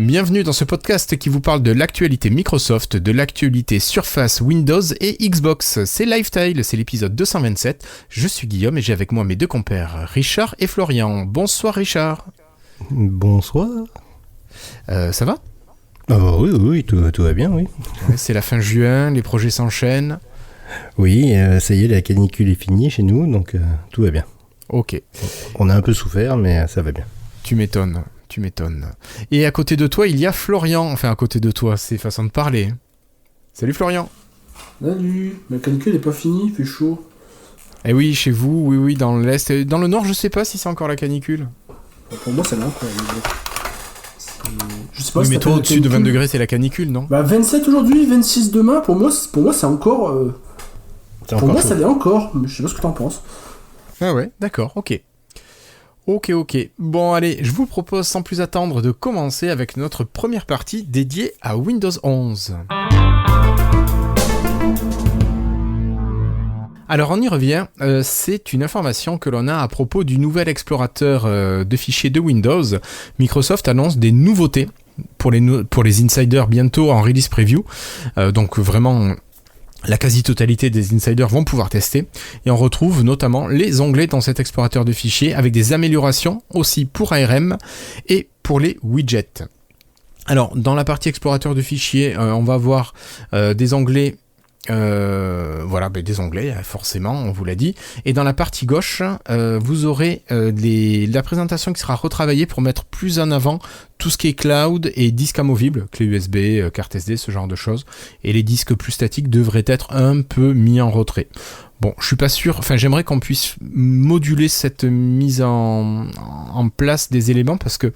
Bienvenue dans ce podcast qui vous parle de l'actualité Microsoft, de l'actualité Surface, Windows et Xbox. C'est Lifestyle, c'est l'épisode 227. Je suis Guillaume et j'ai avec moi mes deux compères, Richard et Florian. Bonsoir Richard. Bonsoir. Ça va ? Oui, tout va bien, oui. Ouais, c'est la fin juin, les projets s'enchaînent. Oui, ça y est, la canicule est finie chez nous, donc tout va bien. Ok. On a un peu souffert, mais ça va bien. Tu m'étonnes. Et à côté de toi, il y a Florian. Enfin, à côté de toi, c'est façon de parler. Salut Florian. Salut. La canicule n'est pas finie, il fait chaud. Eh oui, chez vous, oui, dans l'Est. Dans le Nord, je sais pas si c'est encore la canicule. Pour moi, ça l'est encore. Je sais pas oui, si mais toi, au-dessus de 20 degrés, c'est la canicule, non ? 27 aujourd'hui, 26 demain, pour moi c'est encore... pour moi, ça l'est encore, mais je sais pas ce que t'en penses. Ah ouais, d'accord, ok. Bon, allez, je vous propose sans plus attendre de commencer avec notre première partie dédiée à Windows 11. Alors, on y revient. C'est une information que l'on a à propos du nouvel explorateur de fichiers de Windows. Microsoft annonce des nouveautés pour les insiders bientôt en release preview. Donc, vraiment... La quasi-totalité des insiders vont pouvoir tester et on retrouve notamment les onglets dans cet explorateur de fichiers avec des améliorations aussi pour ARM et pour les widgets. Alors, dans la partie explorateur de fichiers, on va voir des onglets, des onglets, forcément, on vous l'a dit. Et dans la partie gauche, vous aurez la présentation qui sera retravaillée pour mettre plus en avant tout ce qui est cloud et disques amovibles, clé USB, carte SD, ce genre de choses. Et les disques plus statiques devraient être un peu mis en retrait. Bon, je suis pas sûr, j'aimerais qu'on puisse moduler cette mise en place des éléments parce que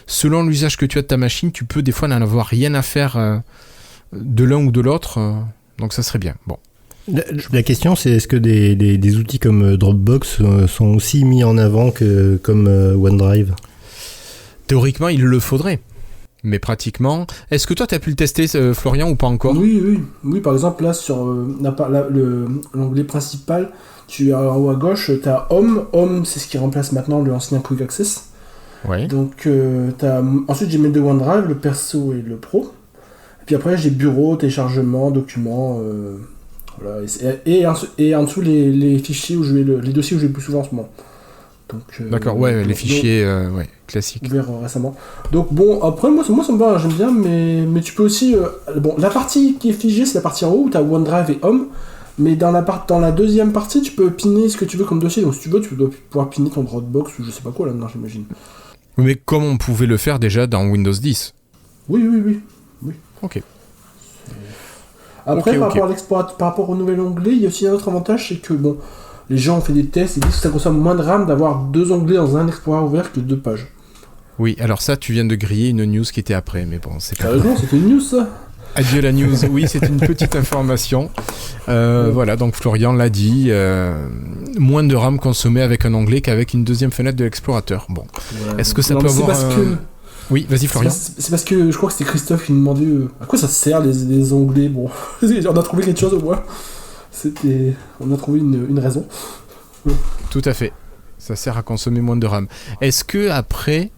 selon l'usage que tu as de ta machine, tu peux des fois n'en avoir rien à faire de l'un ou de l'autre. Donc ça serait bien. Bon. La question, c'est est-ce que des outils comme Dropbox sont aussi mis en avant que comme OneDrive ? Théoriquement, il le faudrait. Mais pratiquement... Est-ce que toi, tu as pu le tester, Florian, ou pas encore ? Oui, par exemple, là, sur l'onglet principal, tu as en haut à gauche, tu as Home. Home, c'est ce qui remplace maintenant l'ancien Quick Access. Ouais. Donc, ensuite, j'ai mis le OneDrive, le perso et le pro. Et puis après, j'ai bureau, téléchargement, documents, voilà. Et en dessous, les fichiers où les dossiers où je vais le plus souvent en ce moment. Donc, d'accord, ouais, les fichiers classiques. Ouvert récemment. Donc bon, après, moi ça me va, j'aime bien, mais tu peux aussi... la partie qui est figée, c'est la partie en haut où tu as OneDrive et Home. Mais dans la deuxième partie, tu peux pinner ce que tu veux comme dossier. Donc si tu veux, tu dois pouvoir pinner ton Dropbox ou je sais pas quoi là-dedans, j'imagine. Mais comme on pouvait le faire déjà dans Windows 10. Oui. Ok. Après, par rapport au nouvel onglet, il y a aussi un autre avantage, c'est que bon, les gens ont fait des tests et disent que ça consomme moins de RAM d'avoir 2 onglets dans un Explorer ouvert que 2 pages. Oui, alors ça, tu viens de griller une news qui était après, mais bon, c'est pas... Sérieusement, c'était une news, ça ? Adieu la news, oui, c'est une petite information. Voilà, donc Florian l'a dit, moins de RAM consommée avec un onglet qu'avec une deuxième fenêtre de l'explorateur. Bon, ouais, est-ce que ça peut avoir... Oui, vas-y Florian. C'est parce que je crois que c'était Christophe qui nous demandait à quoi ça sert les onglets. Bon, on a trouvé quelque chose au moins. On a trouvé une raison. Tout à fait. Ça sert à consommer moins de RAM. Est-ce que après,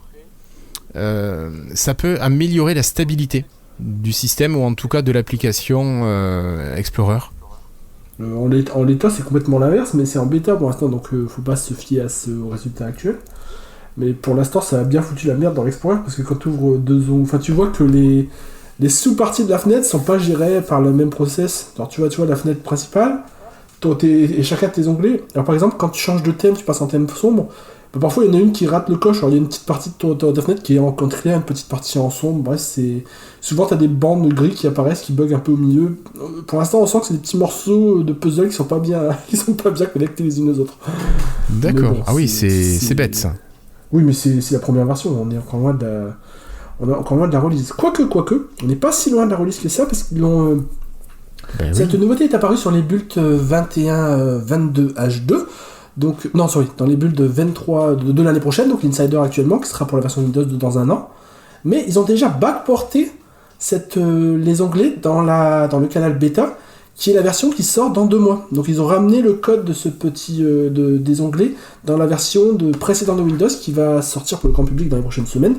ça peut améliorer la stabilité du système ou en tout cas de l'application Explorer ? En l'état, c'est complètement l'inverse, mais c'est en bêta pour l'instant, donc faut pas se fier au résultat actuel. Mais pour l'instant, ça a bien foutu la merde dans l'Explorer, parce que quand tu ouvres 2 ongles, tu vois que les sous-parties de la fenêtre sont pas gérées par le même process. Alors tu vois la fenêtre principale, et chacun de tes onglets. Alors par exemple, quand tu changes de thème, tu passes en thème sombre, parfois il y en a une qui rate le coche. Alors il y a une petite partie de ta fenêtre qui est en clair, une petite partie en sombre. Bref, souvent tu as des bandes gris qui apparaissent, qui bug un peu au milieu. Pour l'instant, on sent que c'est des petits morceaux de puzzle qui sont pas bien connectés les unes aux autres. D'accord. Bon, ah oui, c'est bête ça. Oui, mais c'est la première version, on est encore loin de la release. Quoique, on n'est pas si loin de la release que ça, parce qu'ils l'ont... Cette nouveauté est apparue sur les builds 21-22H2, donc... Non, dans les builds 23 de l'année prochaine, donc l'Insider actuellement, qui sera pour la version Windows dans un an. Mais ils ont déjà backporté les onglets dans le canal bêta, qui est la version qui sort dans 2 mois. Donc ils ont ramené le code de ce des onglets dans la version précédente de Windows qui va sortir pour le grand public dans les prochaines semaines.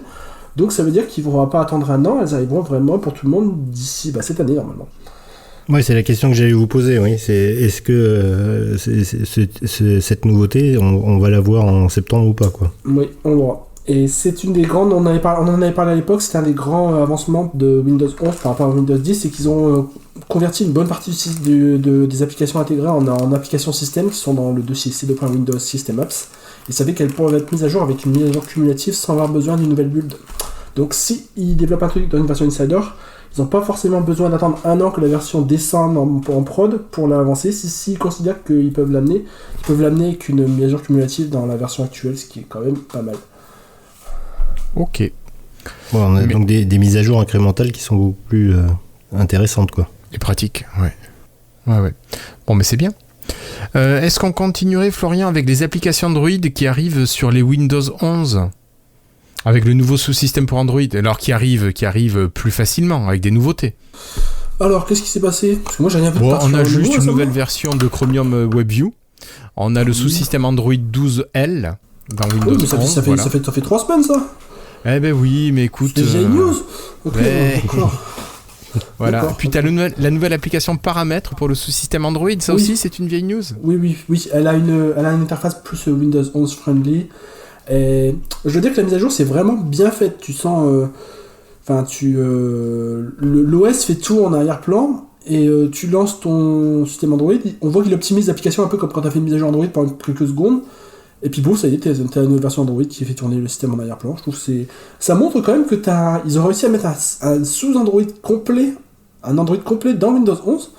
Donc ça veut dire qu'ils ne vont pas attendre un an, elles arriveront vraiment pour tout le monde d'ici cette année normalement. Oui, c'est la question que j'allais vous poser. Oui, est-ce que cette nouveauté, on va la voir en septembre ou pas, quoi? Oui, on l'aura. Et c'est une des grandes, on en avait parlé à l'époque, c'était un des grands avancements de Windows 11 par rapport à Windows 10, c'est qu'ils ont converti une bonne partie des applications intégrées en applications système qui sont dans le dossier C2.Windows System Apps. Et ça fait qu'elles pourraient être mises à jour avec une mise à jour cumulative sans avoir besoin d'une nouvelle build. Donc si ils développent un truc dans une version Insider, ils n'ont pas forcément besoin d'attendre un an que la version descende en prod pour l'avancer. S'ils considèrent qu'ils peuvent l'amener, avec une mise à jour cumulative dans la version actuelle, ce qui est quand même pas mal. Ok. Bon, on a donc des mises à jour incrémentales qui sont beaucoup plus intéressantes, quoi. Et pratiques, ouais. Bon, mais c'est bien. Est-ce qu'on continuerait, Florian, avec les applications Android qui arrivent sur les Windows 11 ? Avec le nouveau sous-système pour Android, alors qui arrive plus facilement, avec des nouveautés. Alors, qu'est-ce qui s'est passé ? Parce que moi, j'ai rien vu de On a juste une nouvelle version version de Chromium WebView. On a le sous-système Android 12L dans Windows 11. Ça fait 3 semaines, ça. Eh ben oui, mais écoute... C'est vieille news. Ok, d'accord. Voilà. D'accord. Puis tu as la nouvelle application Paramètres pour le sous-système Android. Ça aussi, c'est une vieille news. Oui. Elle a une interface plus Windows 11 friendly. Et je veux dire que la mise à jour, c'est vraiment bien faite. Tu sens... l'OS fait tout en arrière-plan. Et tu lances ton système Android. On voit qu'il optimise l'application un peu comme quand tu as fait une mise à jour Android pendant quelques secondes. Et puis bon, ça y est, t'as une version Android qui fait tourner le système en arrière-plan. Je trouve que ça montre quand même que ils ont réussi à mettre un sous-Android complet, un Android complet dans Windows 11,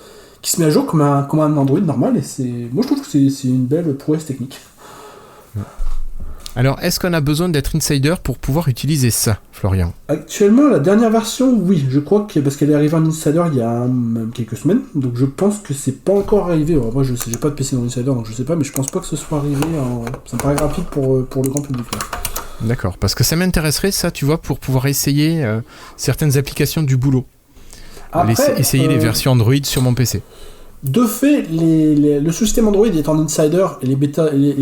qui se met à jour comme un Android normal. Et moi, je trouve que c'est une belle prouesse technique. Alors, est-ce qu'on a besoin d'être insider pour pouvoir utiliser ça, Florian ? Actuellement, la dernière version, oui. Je crois que parce qu'elle est arrivée en insider il y a même quelques semaines. Donc je pense que c'est pas encore arrivé. Alors, moi, je sais, j'ai pas de PC dans l'insider, donc je sais pas. Mais je pense pas que ce soit arrivé. Ça me paraît rapide pour le grand public. Là. D'accord. Parce que ça m'intéresserait, ça, tu vois, pour pouvoir essayer certaines applications du boulot. Après, essayer les versions Android sur mon PC. De fait, le système Android est en insider et les bêtas et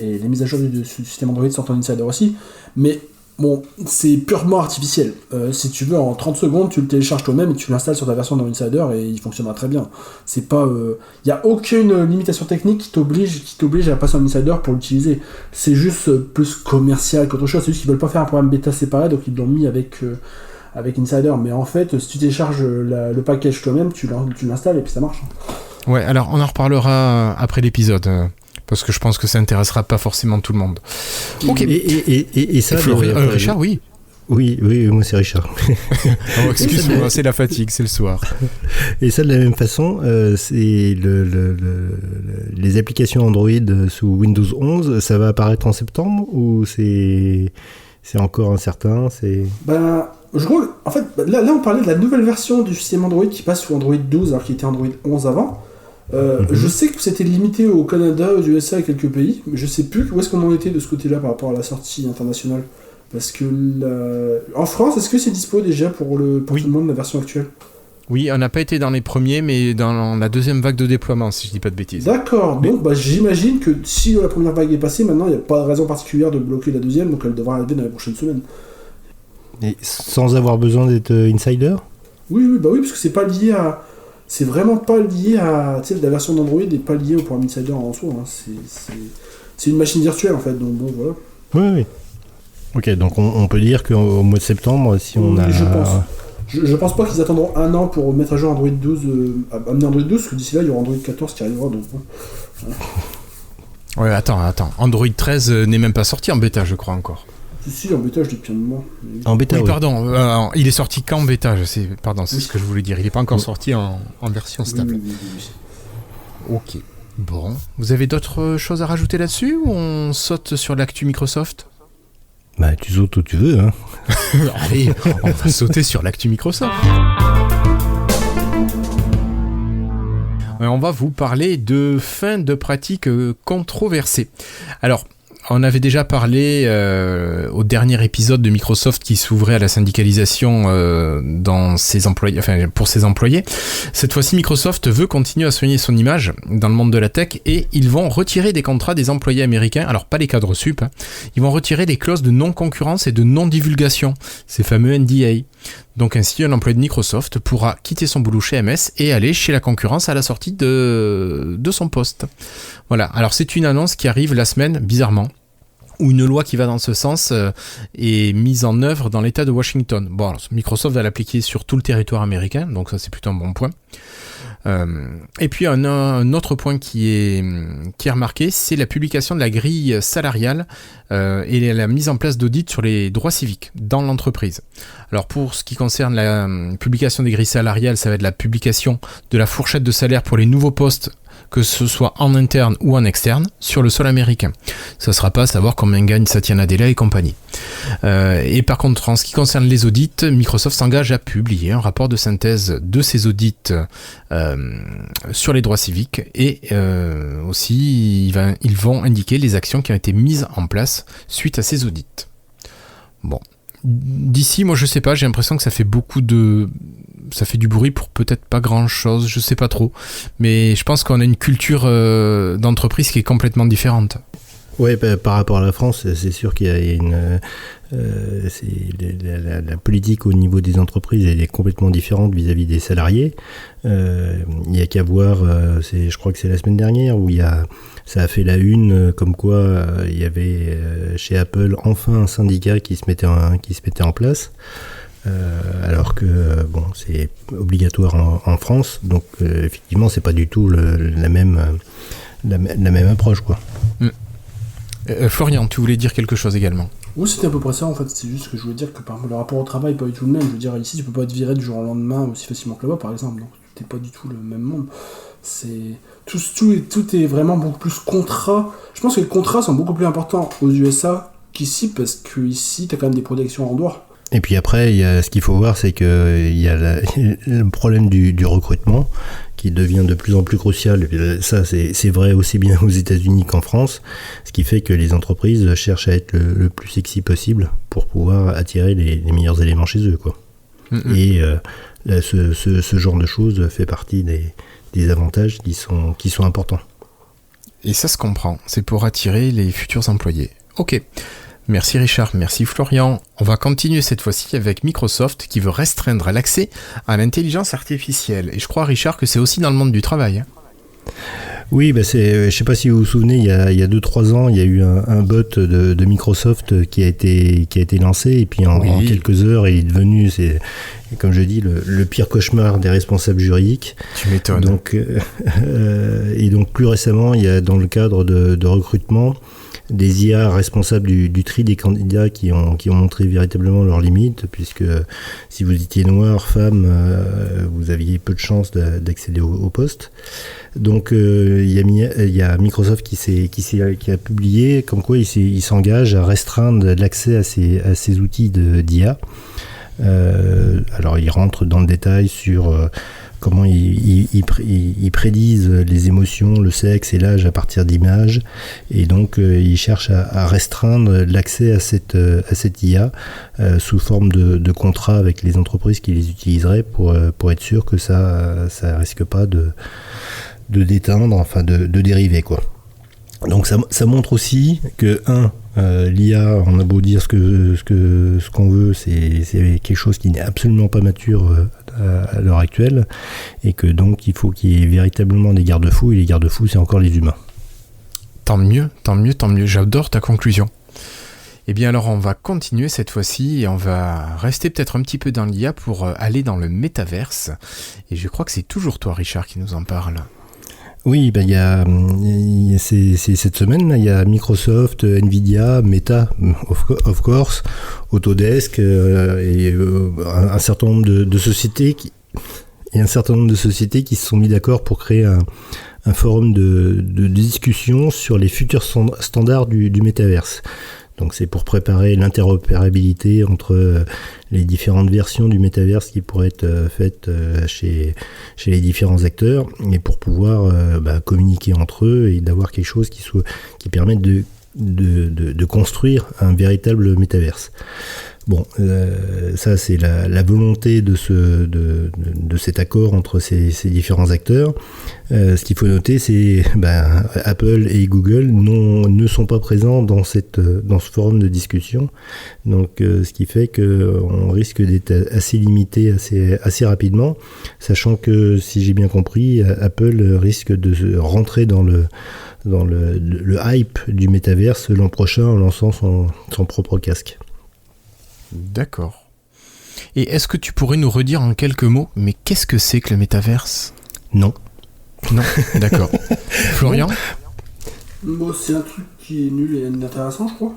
les mises à jour du système Android sont en insider aussi, mais bon, c'est purement artificiel. Si tu veux, en 30 secondes, tu le télécharges toi-même et tu l'installes sur ta version dans insider et il fonctionnera très bien. C'est pas, y a aucune limitation technique qui t'oblige à passer en insider pour l'utiliser. C'est juste plus commercial qu'autre chose. C'est juste qu'ils veulent pas faire un programme bêta séparé, donc ils l'ont mis avec Insider, mais en fait, si tu télécharges le package toi-même, tu l'installes et puis ça marche. Ouais, alors on en reparlera après l'épisode, parce que je pense que ça intéressera pas forcément tout le monde. Ok. Et ça, Richard, oui. Oui, moi c'est Richard. Oh, excuse-moi, c'est la fatigue, c'est le soir. Et ça, de la même façon, c'est les applications Android sous Windows 11, ça va apparaître en septembre ou c'est encore incertain, je crois, en fait, là on parlait de la nouvelle version du système Android qui passe sous Android 12 alors qu'il était Android 11 avant. Je sais que c'était limité au Canada, aux USA et quelques pays, mais je sais plus où est-ce qu'on en était de ce côté-là par rapport à la sortie internationale. Parce que en France, est-ce que c'est dispo déjà pour tout le monde la version actuelle ? Oui, on n'a pas été dans les premiers, mais dans la deuxième vague de déploiement, si je dis pas de bêtises. D'accord, donc j'imagine que si la première vague est passée, maintenant il n'y a pas de raison particulière de bloquer la deuxième, donc elle devra arriver dans les prochaines semaines. Et sans avoir besoin d'être insider ? Oui, parce que c'est pas lié à... C'est vraiment pas lié à... Tu sais, la version d'Android n'est pas liée au programme insider en soi, hein. C'est une machine virtuelle en fait, donc bon, voilà. Oui. Ok, donc on peut dire qu'au mois de septembre, si on a... Je pense. Je pense pas qu'ils attendront un an pour mettre à jour Android 12, amener Android 12, parce que d'ici là, il y aura Android 14 qui arrivera, donc bon. Ouais, attends. Android 13 n'est même pas sorti en bêta, je crois, encore. Si, en bêta, je dis depuis un moment. En bêta, oui. Oui. Pardon, il est sorti qu'en bêta, c'est ce que je voulais dire. Il n'est pas encore sorti en version stable. Oui. Ok. Bon, vous avez d'autres choses à rajouter là-dessus, ou on saute sur l'actu Microsoft ? Bah, tu sautes où tu veux, hein. Allez, on va sauter sur l'actu Microsoft. On va vous parler de fin de pratique controversée. Alors, on avait déjà parlé au dernier épisode de Microsoft qui s'ouvrait à la syndicalisation dans ses employés, enfin pour ses employés. Cette fois-ci, Microsoft veut continuer à soigner son image dans le monde de la tech et ils vont retirer des contrats des employés américains. Alors pas les cadres sup, hein. Ils vont retirer les clauses de non-concurrence et de non-divulgation, ces fameux NDA. Donc ainsi, un employé de Microsoft pourra quitter son boulot chez MS et aller chez la concurrence à la sortie de son poste. Voilà, alors c'est une annonce qui arrive la semaine, bizarrement, où une loi qui va dans ce sens est mise en œuvre dans l'État de Washington. Bon, alors, Microsoft va l'appliquer sur tout le territoire américain, donc ça c'est plutôt un bon point. Et puis un autre point qui est remarqué, c'est la publication de la grille salariale et la mise en place d'audits sur les droits civiques dans l'entreprise. Alors pour ce qui concerne la publication des grilles salariales, ça va être la publication de la fourchette de salaire pour les nouveaux postes, que ce soit en interne ou en externe, sur le sol américain. Ça ne sera pas à savoir combien gagne Satya Nadella et compagnie. Et par contre, en ce qui concerne les audits, Microsoft s'engage à publier un rapport de synthèse de ces audits sur les droits civiques et aussi ils vont indiquer les actions qui ont été mises en place suite à ces audits. Bon. D'ici, moi je sais pas, j'ai l'impression que ça fait ça fait du bruit pour peut-être pas grand chose, je sais pas trop. Mais je pense qu'on a une culture d'entreprise qui est complètement différente. Ouais, par rapport à la France, c'est sûr qu'il y a la politique au niveau des entreprises, elle est complètement différente vis-à-vis des salariés. Il y a qu'à voir, je crois que c'est la semaine dernière où ça a fait la une, comme quoi il y avait chez Apple enfin un syndicat qui se mettait en place. Alors que c'est obligatoire en France, donc effectivement c'est pas du tout la même approche, quoi. Florian, tu voulais dire quelque chose également? Oui, c'était à peu près ça en fait. C'est juste que je voulais dire que par exemple, le rapport au travail n'est pas du tout le même. Je veux dire, ici tu peux pas être viré du jour au lendemain aussi facilement que là-bas par exemple, donc t'es pas du tout le même monde. Tout est vraiment beaucoup plus contrat. Je pense que les contrats sont beaucoup plus importants aux USA qu'ici, parce que ici t'as quand même des protections en droit. Et puis après, ce qu'il faut voir, c'est qu'il y a le problème du recrutement qui devient de plus en plus crucial. Et puis ça, c'est vrai aussi bien aux États-Unis qu'en France, ce qui fait que les entreprises cherchent à être le plus sexy possible pour pouvoir attirer les meilleurs éléments chez eux, quoi. Mm-hmm. Et ce genre de choses fait partie des avantages qui sont importants. Et ça se comprend, c'est pour attirer les futurs employés. Ok. Merci Richard, merci Florian. On va continuer cette fois-ci avec Microsoft qui veut restreindre l'accès à l'intelligence artificielle. Et je crois, Richard, que c'est aussi dans le monde du travail. Oui, je sais pas si vous vous souvenez, il y a 2-3 ans, il y a eu un bot de Microsoft qui a été lancé, et puis en quelques heures, il est devenu, comme je dis, le pire cauchemar des responsables juridiques. Tu m'étonnes. Donc, et donc plus récemment, il y a dans le cadre de recrutement, des IA responsables du tri des candidats qui ont montré véritablement leurs limites, puisque si vous étiez noir, femme, vous aviez peu de chances d'accéder au poste. Donc il y a Microsoft qui a publié comme quoi il s'engage à restreindre l'accès à ces outils d'IA. Alors il rentre dans le détail sur comment ils prédisent les émotions, le sexe et l'âge à partir d'images, et donc ils cherchent à restreindre l'accès à cette IA sous forme de contrat avec les entreprises qui les utiliseraient pour être sûr que ça risque pas de déteindre, enfin de dériver, quoi. Donc ça montre aussi que l'IA, on a beau dire ce qu'on veut, c'est quelque chose qui n'est absolument pas mature à l'heure actuelle, et que donc il faut qu'il y ait véritablement des garde-fous, et les garde-fous, c'est encore les humains. Tant mieux, j'adore ta conclusion. Eh bien alors on va continuer cette fois-ci et on va rester peut-être un petit peu dans l'IA pour aller dans le métaverse, et je crois que c'est toujours toi Richard qui nous en parle. Oui, c'est cette semaine, il y a Microsoft, Nvidia, Meta, of course, Autodesk, et un certain nombre de sociétés qui se sont mis d'accord pour créer un forum de discussion sur les futurs standards du métaverse. Donc c'est pour préparer l'interopérabilité entre les différentes versions du métaverse qui pourraient être faites chez les différents acteurs, et pour pouvoir communiquer entre eux et d'avoir quelque chose qui permette de de construire un véritable métaverse. Bon, ça c'est la volonté de cet accord entre ces différents acteurs. Ce qu'il faut noter, c'est Apple et Google ne sont pas présents dans ce forum de discussion. Donc, ce qui fait qu'on risque d'être assez limité assez rapidement, sachant que, si j'ai bien compris, Apple risque de rentrer dans le hype du métaverse l'an prochain en lançant son propre casque. D'accord. Et est-ce que tu pourrais nous redire en quelques mots, mais qu'est-ce que c'est que le métaverse ? Non, d'accord. Florian ? Bon, c'est un truc qui est nul et inintéressant, je crois.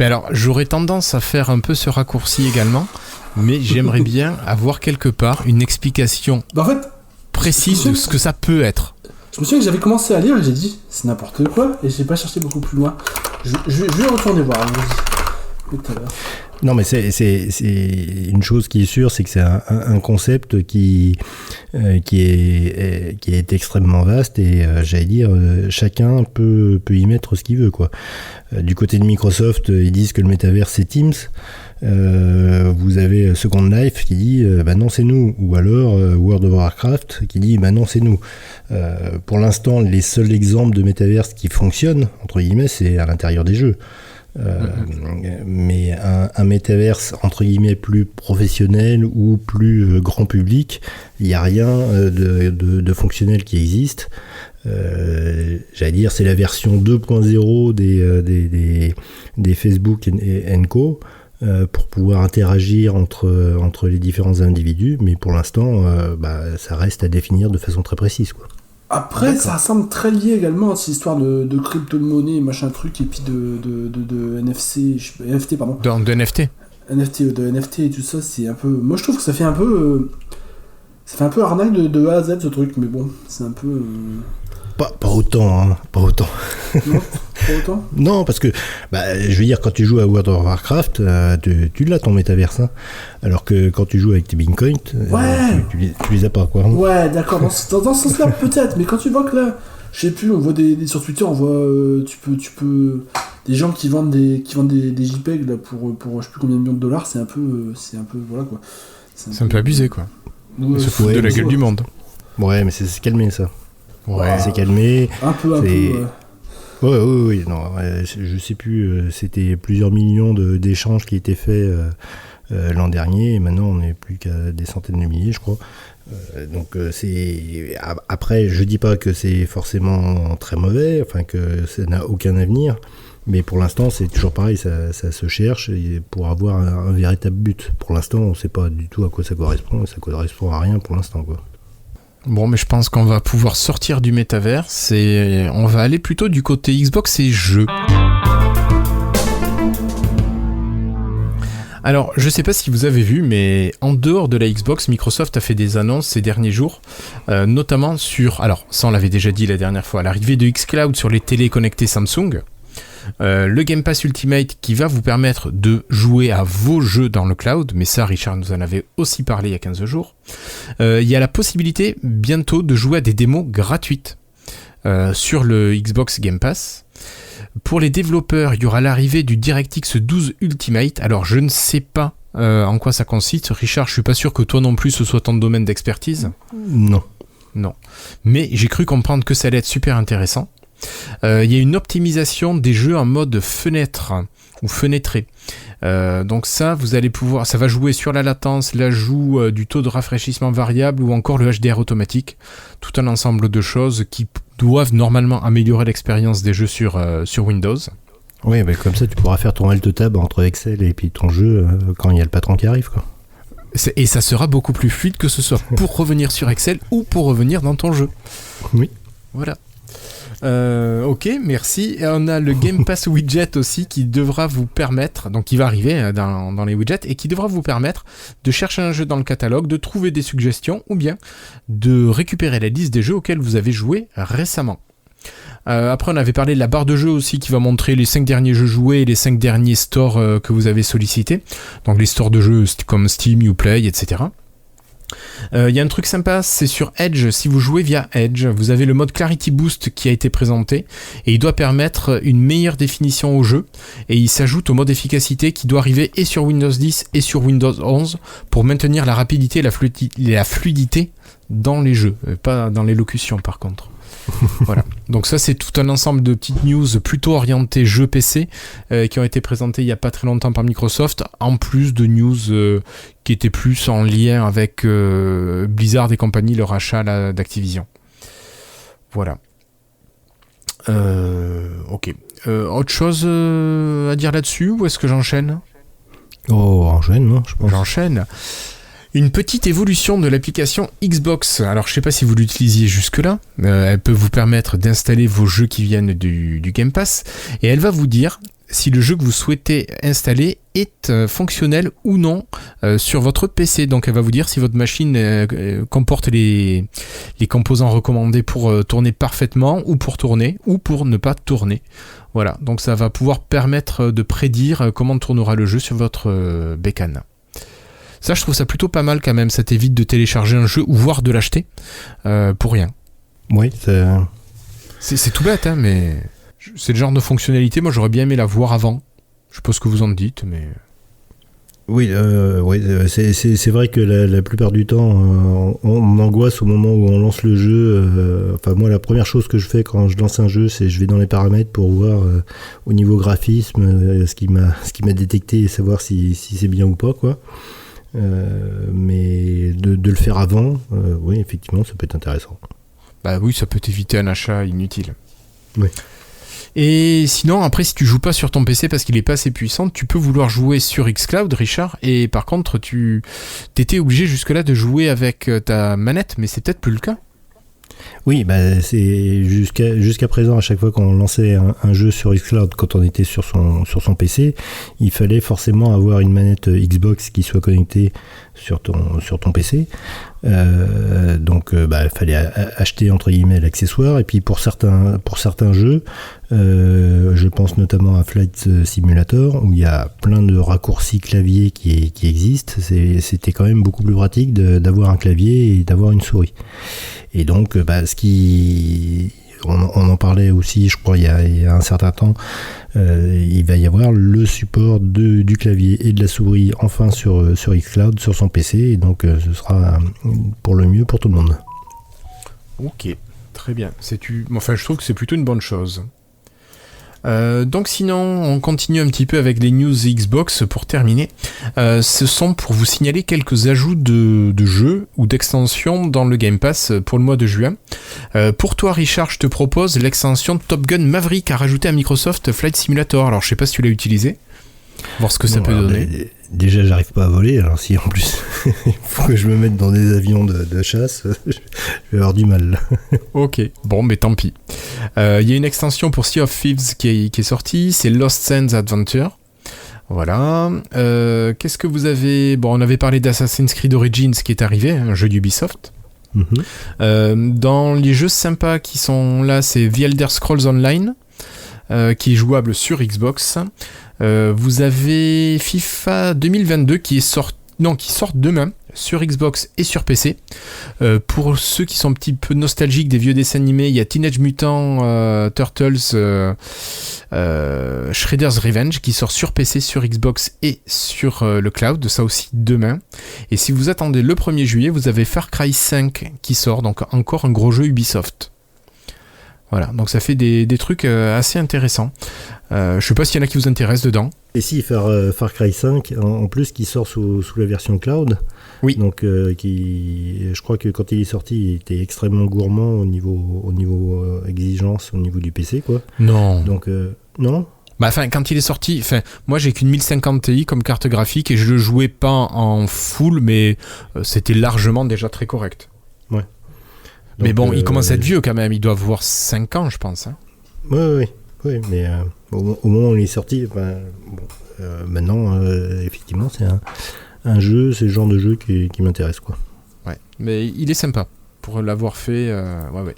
Alors, j'aurais tendance à faire un peu ce raccourci également, mais j'aimerais bien avoir quelque part une explication en fait, précise de ce que ça peut être. Je me souviens que j'avais commencé à lire et j'ai dit c'est n'importe quoi et j'ai pas cherché beaucoup plus loin. Je vais retourner voir. Métaverse. Non, mais c'est une chose qui est sûre, c'est que c'est un concept qui est extrêmement vaste et j'allais dire chacun peut y mettre ce qu'il veut, quoi. Du côté de Microsoft, ils disent que le métavers c'est Teams. Vous avez Second Life qui dit non c'est nous, ou alors World of Warcraft qui dit non c'est nous. Pour l'instant, les seuls exemples de métaverse qui fonctionnent entre guillemets, c'est à l'intérieur des jeux. Mais un métaverse entre guillemets plus professionnel ou plus grand public, il n'y a rien de fonctionnel qui existe. J'allais dire c'est la version 2.0 des Facebook et Co pour pouvoir interagir entre les différents individus, mais pour l'instant ça reste à définir de façon très précise, quoi. Après, d'accord. Ça semble très lié également à cette histoire de crypto-monnaie, machin truc, et puis de NFT, pardon. De NFT. De NFT et tout ça, c'est un peu... Moi, je trouve que ça fait un peu arnaque de A à Z, ce truc, mais bon, c'est un peu... Pas autant, hein, pas autant. Non, pas autant. Non, parce que, je veux dire, quand tu joues à World of Warcraft, tu l'as ton métaverse, hein, alors que quand tu joues avec tes Bitcoins, tu les as pas, quoi. Ouais, d'accord, dans ce sens-là, peut-être, mais quand tu vois que là, je sais plus, on voit sur Twitter, on voit, tu peux, des gens qui vendent des JPEG là pour je sais plus combien de millions de dollars, c'est un peu, voilà, quoi. C'est un peu abusé, quoi. Ouais, se fout de la gueule du monde. Ouais, mais c'est calmé, ça. Ouais, c'est calmé. Un peu. Oui, non, je sais plus, c'était plusieurs millions d'échanges qui étaient faits l'an dernier, et maintenant on n'est plus qu'à des centaines de milliers, je crois. Donc c'est... Après, je dis pas que c'est forcément très mauvais, enfin que ça n'a aucun avenir, mais pour l'instant c'est toujours pareil, ça se cherche pour avoir un véritable but. Pour l'instant, on sait pas du tout à quoi ça correspond à rien pour l'instant, quoi. Bon, mais je pense qu'on va pouvoir sortir du métaverse et on va aller plutôt du côté Xbox et jeux. Alors, je sais pas si vous avez vu, mais en dehors de la Xbox, Microsoft a fait des annonces ces derniers jours, notamment sur... Alors, ça on l'avait déjà dit la dernière fois, l'arrivée de xCloud sur les télés connectées Samsung, le Game Pass Ultimate qui va vous permettre de jouer à vos jeux dans le cloud, mais ça Richard nous en avait aussi parlé il y a 15 jours. Il y a la possibilité bientôt de jouer à des démos gratuites sur le Xbox Game Pass. Pour les développeurs, il y aura l'arrivée du DirectX 12 Ultimate. Alors je ne sais pas en quoi ça consiste. Richard, je suis pas sûr que toi non plus ce soit ton domaine d'expertise. Non. Mais j'ai cru comprendre que ça allait être super intéressant. Il y a une optimisation des jeux en mode fenêtre ou fenêtré. Donc ça, vous allez pouvoir, ça va jouer sur la latence, l'ajout du taux de rafraîchissement variable ou encore le HDR automatique. Tout un ensemble de choses qui doivent normalement améliorer l'expérience des jeux sur Windows. Oui, mais comme ça, tu pourras faire ton Alt-Tab entre Excel et puis ton jeu quand il y a le patron qui arrive, quoi. Et ça sera beaucoup plus fluide que ce soit pour revenir sur Excel ou pour revenir dans ton jeu. Oui. Voilà. Ok, merci. Et on a le Game Pass Widget aussi qui devra vous permettre, donc qui va arriver dans les widgets et qui devra vous permettre de chercher un jeu dans le catalogue, de trouver des suggestions ou bien de récupérer la liste des jeux auxquels vous avez joué récemment. Après, on avait parlé de la barre de jeu aussi qui va montrer les 5 derniers jeux joués et les 5 derniers stores que vous avez sollicités. Donc les stores de jeux comme Steam, Uplay, etc. Il y a un truc sympa, c'est sur Edge. Si vous jouez via Edge, vous avez le mode Clarity Boost qui a été présenté et il doit permettre une meilleure définition au jeu, et il s'ajoute au mode efficacité qui doit arriver et sur Windows 10 et sur Windows 11 pour maintenir la rapidité et la fluidité dans les jeux, pas dans l'élocution par contre. Voilà. Donc ça, c'est tout un ensemble de petites news plutôt orientées jeux PC qui ont été présentées il n'y a pas très longtemps par Microsoft, en plus de news qui étaient plus en lien avec Blizzard et compagnie, le rachat d'Activision. Voilà. Ok. Autre chose à dire là-dessus, ou est-ce que j'enchaîne ? Oh, enchaîne, non, je pense. J'enchaîne. Une petite évolution de l'application Xbox. Alors, je sais pas si vous l'utilisiez jusque-là. Elle peut vous permettre d'installer vos jeux qui viennent du Game Pass. Et elle va vous dire si le jeu que vous souhaitez installer est fonctionnel ou non sur votre PC. Donc, elle va vous dire si votre machine comporte les composants recommandés pour tourner parfaitement, ou pour tourner, ou pour ne pas tourner. Voilà. Donc, ça va pouvoir permettre de prédire comment tournera le jeu sur votre bécane. Ça, je trouve ça plutôt pas mal quand même. Ça t'évite de télécharger un jeu ou voire de l'acheter pour rien. Oui, c'est tout bête, hein, mais c'est le genre de fonctionnalité. Moi, j'aurais bien aimé la voir avant. Je sais pas ce que vous en dites, mais... Oui, c'est vrai que la plupart du temps, on angoisse au moment où on lance le jeu. Enfin, moi, la première chose que je fais quand je lance un jeu, c'est je vais dans les paramètres pour voir au niveau graphisme ce qui m'a détecté et savoir si c'est bien ou pas, quoi. Mais de le faire avant, oui, effectivement, ça peut être intéressant. Bah oui, ça peut t'éviter un achat inutile. Oui. Et sinon, après, si tu joues pas sur ton PC parce qu'il est pas assez puissant, tu peux vouloir jouer sur xCloud, Richard, et par contre, t'étais obligé jusque-là de jouer avec ta manette, mais c'est peut-être plus le cas. Oui, bah c'est jusqu'à présent, à chaque fois qu'on lançait un jeu sur xCloud, quand on était sur son PC, il fallait forcément avoir une manette Xbox qui soit connectée sur ton PC. Donc il fallait acheter entre guillemets l'accessoire. Et puis pour certains jeux, je pense notamment à Flight Simulator, où il y a plein de raccourcis clavier qui existent. C'était quand même beaucoup plus pratique d'avoir un clavier et d'avoir une souris. Et donc on en parlait aussi, je crois, il y a un certain temps. Il va y avoir le support du clavier et de la souris enfin sur xCloud, sur son PC, et donc ce sera pour le mieux pour tout le monde. Ok, très bien. Je trouve que c'est plutôt une bonne chose. Donc sinon, on continue un petit peu avec les news Xbox pour terminer. Ce sont pour vous signaler quelques ajouts de jeux ou d'extensions dans le Game Pass pour le mois de juin. Pour toi, Richard, je te propose l'extension Top Gun Maverick à rajouter à Microsoft Flight Simulator. Alors, je sais pas si tu l'as utilisé. Voir ce que ça peut donner. Déjà, j'arrive pas à voler, alors si en plus il faut que je me mette dans des avions de chasse, je vais avoir du mal. Ok, bon, mais tant pis. Il y a une extension pour Sea of Thieves qui est sortie, c'est Lost Sands Adventure. Voilà. Qu'est-ce que vous avez... Bon, on avait parlé d'Assassin's Creed Origins qui est arrivé, un jeu d'Ubisoft. Dans les jeux sympas qui sont là, c'est The Elder Scrolls Online, qui est jouable sur Xbox. Vous avez FIFA 2022 qui sort demain sur Xbox et sur PC. Pour ceux qui sont un petit peu nostalgiques des vieux dessins animés, il y a Teenage Mutant Turtles Shredder's Revenge qui sort sur PC, sur Xbox et sur le cloud, ça aussi demain. Et si vous attendez le 1er juillet, vous avez Far Cry 5 qui sort, donc encore un gros jeu Ubisoft. Voilà, donc ça fait des trucs assez intéressants. Je sais pas s'il y en a qui vous intéressent dedans. Et si Far Cry 5, en plus, qui sort sous la version cloud. Oui. Donc, je crois que quand il est sorti, il était extrêmement gourmand au niveau exigence, au niveau du PC, quoi. Non. Donc, non. Bah, quand il est sorti, moi j'ai qu'une 1050 Ti comme carte graphique et je le jouais pas en full, mais c'était largement déjà très correct. Ouais. Donc, mais bon, il commence à être vieux quand même, il doit avoir 5 ans, je pense. Hein. Oui, mais au moment où il est sorti, maintenant, effectivement, c'est un jeu, c'est le genre de jeu qui m'intéresse, quoi. Ouais, mais il est sympa. Pour l'avoir fait,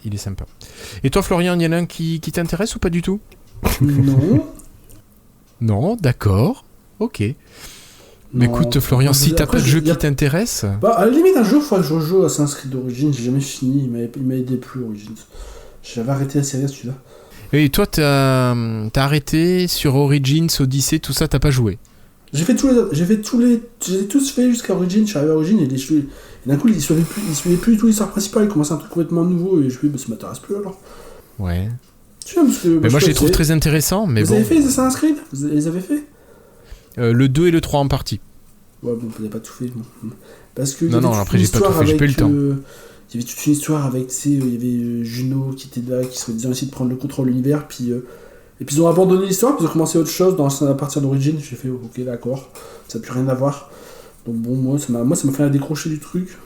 il est sympa. Et toi, Florian, il y en a un qui t'intéresse ou pas du tout ? Non. Non, d'accord. Ok. Mais Non, écoute, Florian, si t'as après, pas de jeu y a- qui t'intéresse, Bah, à la limite, un jour, il faudrait que je rejoue à Assassin's Creed Origins. J'ai jamais fini, il m'a aidé plus, Origins. J'avais arrêté la série à celui-là. et toi, t'as arrêté sur Origins, Odyssey, tout ça, t'as pas joué. J'ai tous fait jusqu'à Origins. Je suis arrivé à Origins et d'un coup, il suivait plus tout l'histoire principale. Il commençait un truc complètement nouveau et je me suis dit, bah, ça m'intéresse plus alors. Ouais. Tu vois, parce que. Mais moi, je les trouve très intéressants, mais vous bon. avez fait les Assassin's Creed Vous les avez fait Le 2 et le 3 en partie. Ouais, bon, vous n'avez pas tout fait. Bon. Parce que. Non, après, j'ai pas tout fait, j'ai pas eu le temps. Il y avait toute une histoire avec, tu sais, il y avait Juno qui était là, qui soi-disant essayé de prendre le contrôle de l'univers, puis. Et puis ils ont abandonné l'histoire, puis ils ont commencé autre chose à partir d'Origins. J'ai fait, ok, d'accord, ça n'a plus rien à voir. Donc bon, moi, ça m'a fait décrocher du truc.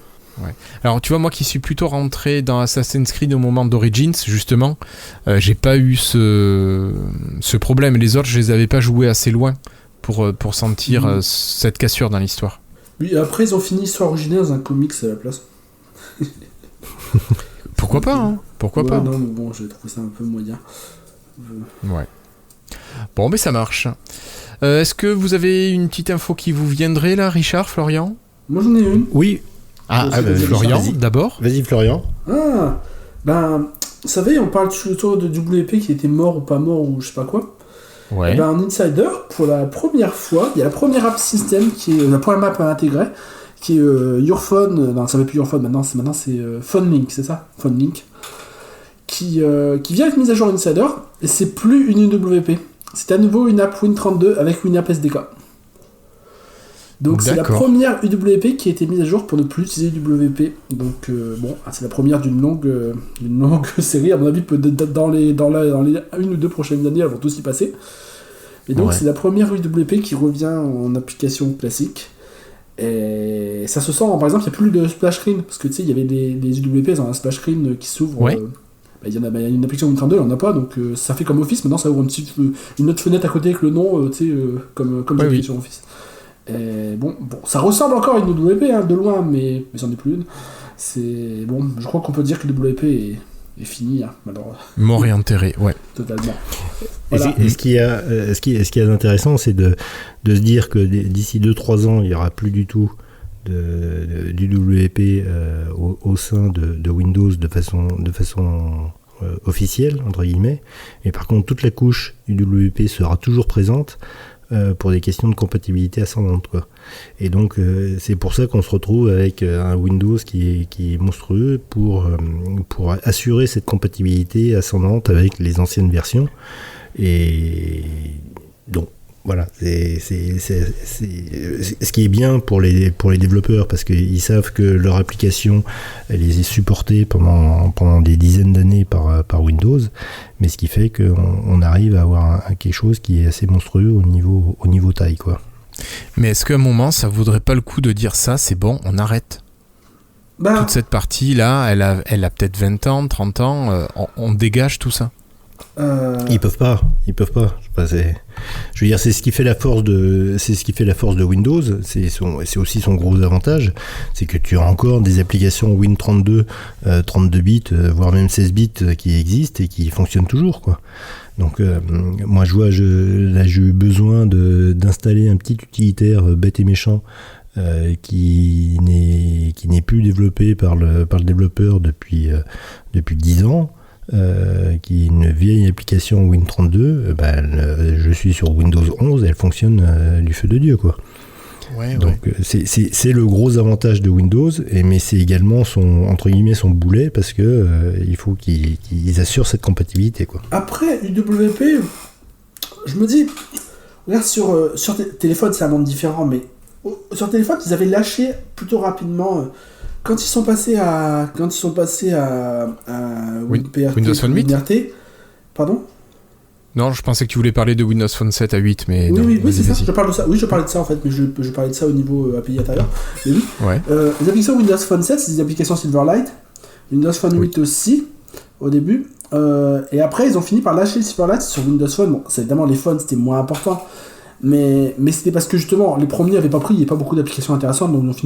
Ouais. Alors tu vois, moi qui suis plutôt rentré dans Assassin's Creed au moment d'Origins, justement, j'ai pas eu ce problème. Les autres, je les avais pas joués assez loin pour sentir cette cassure dans l'histoire. Oui, après ils ont fini l'histoire originale dans un comics à la place. Pourquoi pas, hein. Pourquoi pas. Non, mais bon, j'ai trouvé ça un peu moyen. Ouais. Bon, mais ça marche. Est-ce que vous avez une petite info qui vous viendrait là, Richard, Florian ? Moi j'en ai une. Oui. Florian, vas-y. d'abord. Vas-y, Florian. Ah, ben, vous savez, on parle toujours de WP qui était mort ou pas mort ou je sais pas quoi. Ouais. Et ben, en Insider, pour la première fois, il y a la première app système qui est la première map à intégrer, qui est Your Phone. Non, ça s'appelle plus Your Phone maintenant c'est PhoneLink, c'est ça, PhoneLink, qui vient être mise à jour en Insider et c'est plus une UWP. C'est à nouveau une app Win32 avec WinApp SDK. Donc c'est la première UWP qui a été mise à jour pour ne plus utiliser UWP. Donc c'est la première d'une longue série. À mon avis, dans les 1 ou 2 prochaines années, elles vont tous y passer. Et donc c'est la première UWP qui revient en application classique. Et ça se sent, par exemple, il n'y a plus de splash screen. Parce que tu sais, il y avait des UWP dans un splash screen qui s'ouvre. Ouais. Il y a une application Win32, il n'y en a pas. Donc ça fait comme Office. Maintenant, ça ouvre une autre fenêtre à côté avec le nom, comme sur Office. Et bon, ça ressemble encore à une WP de loin, mais c'en est plus une. C'est bon, je crois qu'on peut dire que le WP est fini, hein, malheureusement. Mort et enterré, ouais. Totalement. Voilà. Et ce qui est intéressant, c'est de se dire que d'ici 2-3 ans, il n'y aura plus du tout du WP au sein de Windows de façon officielle, entre guillemets. Et par contre, toute la couche du WP sera toujours présente. Pour des questions de compatibilité ascendante, quoi. Et donc c'est pour ça qu'on se retrouve avec un Windows qui est monstrueux pour assurer cette compatibilité ascendante avec les anciennes versions. Et donc voilà, c'est ce qui est bien pour les développeurs, parce qu'ils savent que leur application elle est supportée pendant des dizaines d'années par Windows, mais ce qui fait qu'on arrive à avoir quelque chose qui est assez monstrueux au niveau taille, quoi. Mais est-ce qu'à un moment ça vaudrait pas le coup de dire ça, c'est bon, on arrête toute cette partie là, elle a peut-être 20 ans, 30 ans, on dégage tout ça. Ils peuvent pas. Je veux dire, c'est ce qui fait la force de Windows. C'est aussi son gros avantage, c'est que tu as encore des applications Win32, 32 bits, voire même 16 bits qui existent et qui fonctionnent toujours, quoi. Donc moi j'ai eu besoin d'installer un petit utilitaire bête et méchant qui n'est plus développé par le développeur depuis 10 ans. Qui est une vieille application Win32, je suis sur Windows 11, elle fonctionne du feu de Dieu, quoi. Donc c'est le gros avantage de Windows, mais c'est également son boulet, parce que il faut qu'ils assurent cette compatibilité, quoi. Après UWP, je me dis, regarde sur téléphone c'est un monde différent, mais sur téléphone ils avaient lâché plutôt rapidement. Quand ils sont passés à Windows Phone 8. Pardon ? Non, je pensais que tu voulais parler de Windows Phone 7 à 8, mais oui, c'est ça. Je parle de ça. Oui, je parlais de ça en fait, mais je parlais de ça au niveau API intérieur. Mais oui. Ouais. Les applications Windows Phone 7, c'est des applications Silverlight. Windows Phone 8 aussi au début. Et après, ils ont fini par lâcher le Silverlight sur Windows Phone. Bon, c'est évidemment les phones, c'était moins important. Mais c'était parce que justement les premiers n'avaient pas pris, il n'y avait pas beaucoup d'applications intéressantes, donc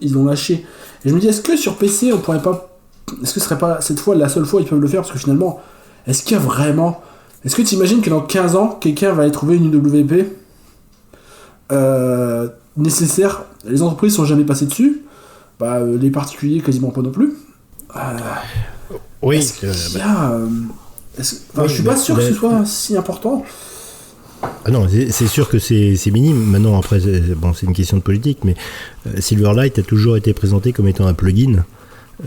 ils l'ont lâché. Et je me dis, est-ce que sur PC on pourrait pas, est-ce que ce serait pas cette fois la seule fois ils peuvent le faire, parce que finalement, est-ce que tu imagines que dans 15 ans quelqu'un va aller trouver une UWP nécessaire. Les entreprises sont jamais passées dessus. Les particuliers quasiment pas non plus. Oui. Est-ce qu'il y a, je suis pas sûr que ce soit si important. Ah non, c'est sûr que c'est minime. Maintenant, après, c'est une question de politique, mais Silverlight a toujours été présenté comme étant un plugin,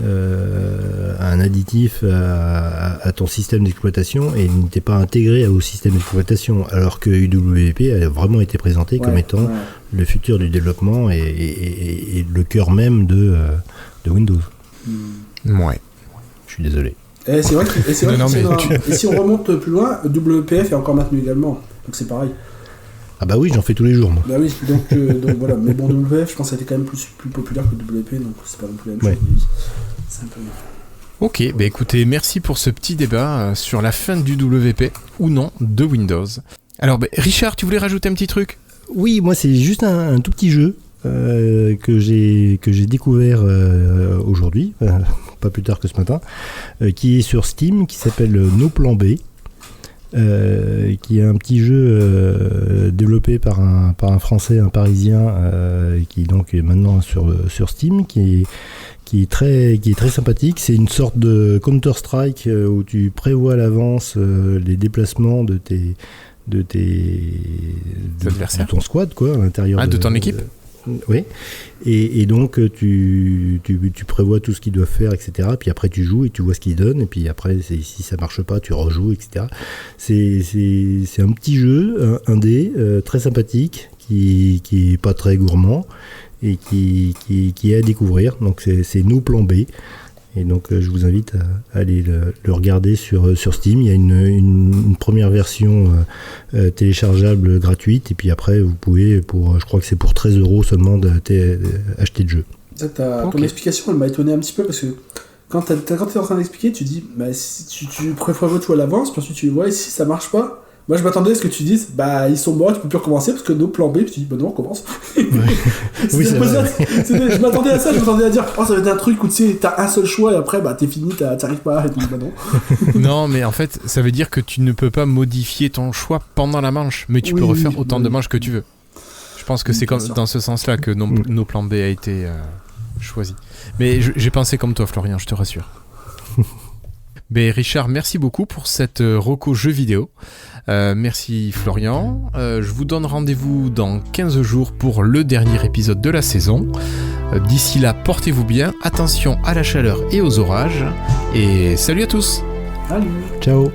un additif à ton système d'exploitation, et il n'était pas intégré au système d'exploitation, alors que UWP a vraiment été présenté comme étant le futur du développement et le cœur même de Windows. Ouais. Je suis désolé. Et c'est vrai et si on remonte plus loin, WPF est encore maintenu également, donc c'est pareil. Ah bah oui, j'en fais tous les jours, moi. Bah oui, donc voilà. Mais bon, WPF, je pense que ça a été quand même plus populaire que WP, donc c'est pas non plus la même chose. Mais c'est un peu... Ok, écoutez, merci pour ce petit débat sur la fin du WP, ou non, de Windows. Alors, Richard, tu voulais rajouter un petit truc ? Oui, moi c'est juste un tout petit jeu que j'ai découvert aujourd'hui, pas plus tard que ce matin, qui est sur Steam, qui s'appelle No Plan B, qui est un petit jeu développé par un Français, un Parisien, qui donc est maintenant sur Steam, qui est très sympathique. C'est une sorte de Counter-Strike où tu prévois à l'avance les déplacements de ton squad, quoi, à l'intérieur de ton équipe. Oui, et donc tu prévois tout ce qu'ils doivent faire, etc. Puis après tu joues et tu vois ce qu'ils donnent, et puis après si ça marche pas, tu rejoues, etc. C'est un petit jeu indé très sympathique, qui est pas très gourmand et qui est à découvrir. Donc c'est No Plan B. Et donc je vous invite à aller le regarder sur Steam. Il y a une première version téléchargeable gratuite, et puis après vous pouvez, je crois que c'est pour 13 € seulement, acheter le jeu. Ton explication, elle m'a étonné un petit peu, parce que quand t'es en train d'expliquer, tu dis si tu prévois tout à l'avance, puis ensuite tu vois, et si ça marche pas, moi je m'attendais à ce que tu dises ils sont morts, tu peux plus recommencer, parce que nos plans B, puis tu dis non, on recommence. Oui, c'est vrai. Je m'attendais à ça, je m'attendais à dire ça va être un truc où tu sais, t'as un seul choix et après t'es fini, t'arrives pas, et tout, non. Non, mais en fait, ça veut dire que tu ne peux pas modifier ton choix pendant la manche, mais tu peux refaire autant de manches que tu veux. Je pense que c'est comme dans ce sens-là que nos plans B a été choisi. Mais j'ai pensé comme toi, Florian, je te rassure. Richard, merci beaucoup pour cette reco jeu vidéo. Merci Florian. Je vous donne rendez-vous dans 15 jours pour le dernier épisode de la saison. D'ici là, portez-vous bien, attention à la chaleur et aux orages, et salut à tous. Salut. Ciao.